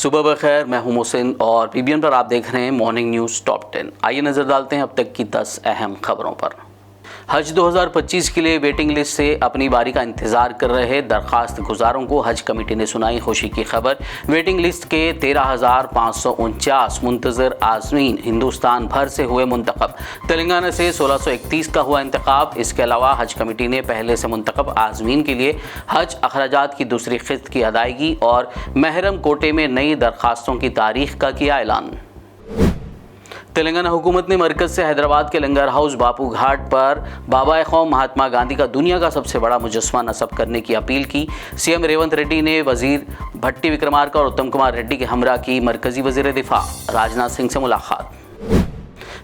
صبح بخیر، میں ہوں محسن اور PBN پر آپ دیکھ رہے ہیں مارننگ نیوز ٹاپ 10۔ آئیے نظر ڈالتے ہیں اب تک کی 10 اہم خبروں پر۔ حج 2025 کے لیے ویٹنگ لسٹ سے اپنی باری کا انتظار کر رہے درخواست گزاروں کو حج کمیٹی نے سنائی خوشی کی خبر۔ ویٹنگ لسٹ کے 13,549 منتظر عازمین ہندوستان بھر سے ہوئے منتخب۔ تلنگانہ سے 1631 کا ہوا انتخاب۔ اس کے علاوہ حج کمیٹی نے پہلے سے منتخب عازمین کے لیے حج اخراجات کی دوسری قسط کی ادائیگی اور محرم کوٹے میں نئی درخواستوں کی تاریخ کا کیا اعلان۔ تلنگانہ حکومت نے مرکز سے حیدرآباد کے لنگر ہاؤس باپو گھاٹ پر بابا قوم مہاتما گاندھی کا دنیا کا سب سے بڑا مجسمہ نصب کرنے کی اپیل کی۔ CM ریونت ریڈی نے وزیر بھٹی وکرمارکا اور اتم کمار ریڈی کے ہمراہ کی مرکزی وزیر دفاع راجناتھ سنگھ سے ملاقات۔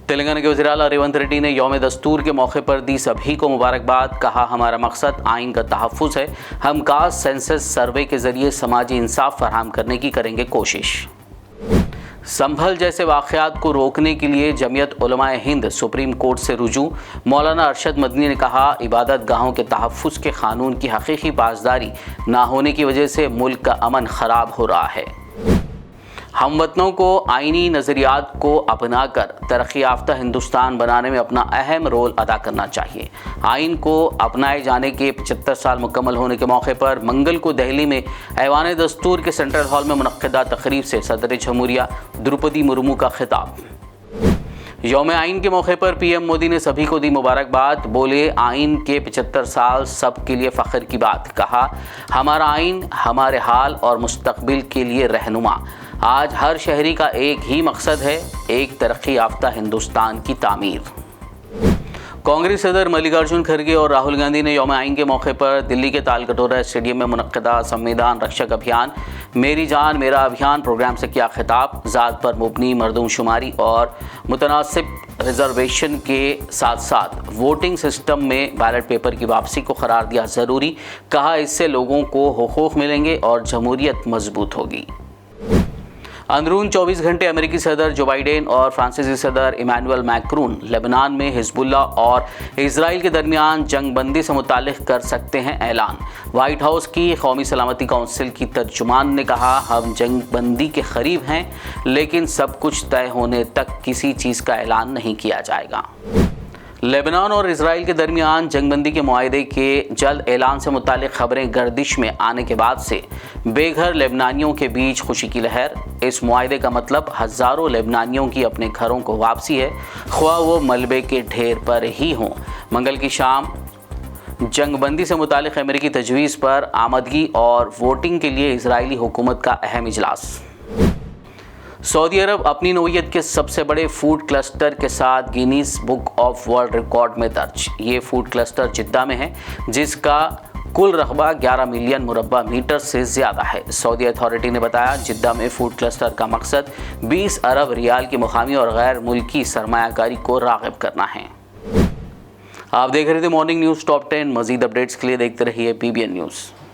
تلنگانہ کے وزیر اعلیٰ ریونت ریڈی نے یوم دستور کے موقع پر دی سبھی کو مبارکباد۔ کہا، ہمارا مقصد آئین کا تحفظ ہے۔ ہم کاسٹ سینسس سروے کے ذریعے سماجی انصاف فراہم کرنے کی کریں گے کوشش۔ سنبھل جیسے واقعات کو روکنے کے لیے جمعیت علماء ہند سپریم کورٹ سے رجوع۔ مولانا ارشد مدنی نے کہا، عبادت گاہوں کے تحفظ کے قانون کی حقیقی پاسداری نہ ہونے کی وجہ سے ملک کا امن خراب ہو رہا ہے۔ ہم وطنوں کو آئینی نظریات کو اپنا کر ترقی یافتہ ہندوستان بنانے میں اپنا اہم رول ادا کرنا چاہیے۔ آئین کو اپنائے جانے کے 75 سال مکمل ہونے کے موقع پر منگل کو دہلی میں ایوان دستور کے سینٹرل ہال میں منعقدہ تقریب سے صدر جمہوریہ دروپدی مرمو کا خطاب۔ یوم آئین کے موقع پر PM مودی نے سبھی کو دی مبارکباد۔ بولے، آئین کے 75 سال سب کے لیے فخر کی بات۔ کہا، ہمارا آئین ہمارے حال اور مستقبل کے لیے رہنما۔ آج ہر شہری کا ایک ہی مقصد ہے، ایک ترقی یافتہ ہندوستان کی تعمیر۔ کانگریس صدر ملیکارجن کھڑگے اور راہل گاندھی نے یوم آئین کے موقع پر دلی کے تال کٹورا اسٹیڈیم میں منعقدہ سنویدھان رکشک ابھیان میری جان میرا ابھیان پروگرام سے کیا خطاب۔ ذات پر مبنی مردم شماری اور متناسب ریزرویشن کے ساتھ ساتھ ووٹنگ سسٹم میں بیلٹ پیپر کی واپسی کو قرار دیا ضروری۔ کہا، اس سے لوگوں کو حقوق ملیں گے اور جمہوریت مضبوط ہوگی۔ اندرون 24 گھنٹے امریکی صدر جو بائیڈن اور فرانسیسی صدر ایمانوئل میکرون لبنان میں حزب اللہ اور اسرائیل کے درمیان جنگ بندی سے متعلق کر سکتے ہیں اعلان۔ وائٹ ہاؤس کی قومی سلامتی کونسل کی ترجمان نے کہا، ہم جنگ بندی کے قریب ہیں لیکن سب کچھ طے ہونے تک کسی چیز کا اعلان نہیں کیا جائے گا۔ لبنان اور اسرائیل کے درمیان جنگ بندی کے معاہدے کے جلد اعلان سے متعلق خبریں گردش میں آنے کے بعد سے بے گھر لبنانیوں کے بیچ خوشی کی لہر۔ اس معاہدے کا مطلب ہزاروں لبنانیوں کی اپنے گھروں کو واپسی ہے، خواہ وہ ملبے کے ڈھیر پر ہی ہوں۔ منگل کی شام جنگ بندی سے متعلق امریکی تجویز پر آمدگی اور ووٹنگ کے لیے اسرائیلی حکومت کا اہم اجلاس۔ سعودی عرب اپنی نوعیت کے سب سے بڑے فوڈ کلسٹر کے ساتھ Guinness book of world record میں درج۔ یہ فوڈ کلسٹر جدہ میں ہے، جس کا کل رقبہ 11 ملین مربع میٹر سے زیادہ ہے۔ سعودی اتھارٹی نے بتایا، جدہ میں فوڈ کلسٹر کا مقصد 20 ارب ریال کی مقامی اور غیر ملکی سرمایہ کاری کو راغب کرنا ہے۔ آپ دیکھ رہے تھے مارننگ نیوز ٹاپ 10۔ مزید اپڈیٹس کے لیے دیکھتے رہیے PBN نیوز۔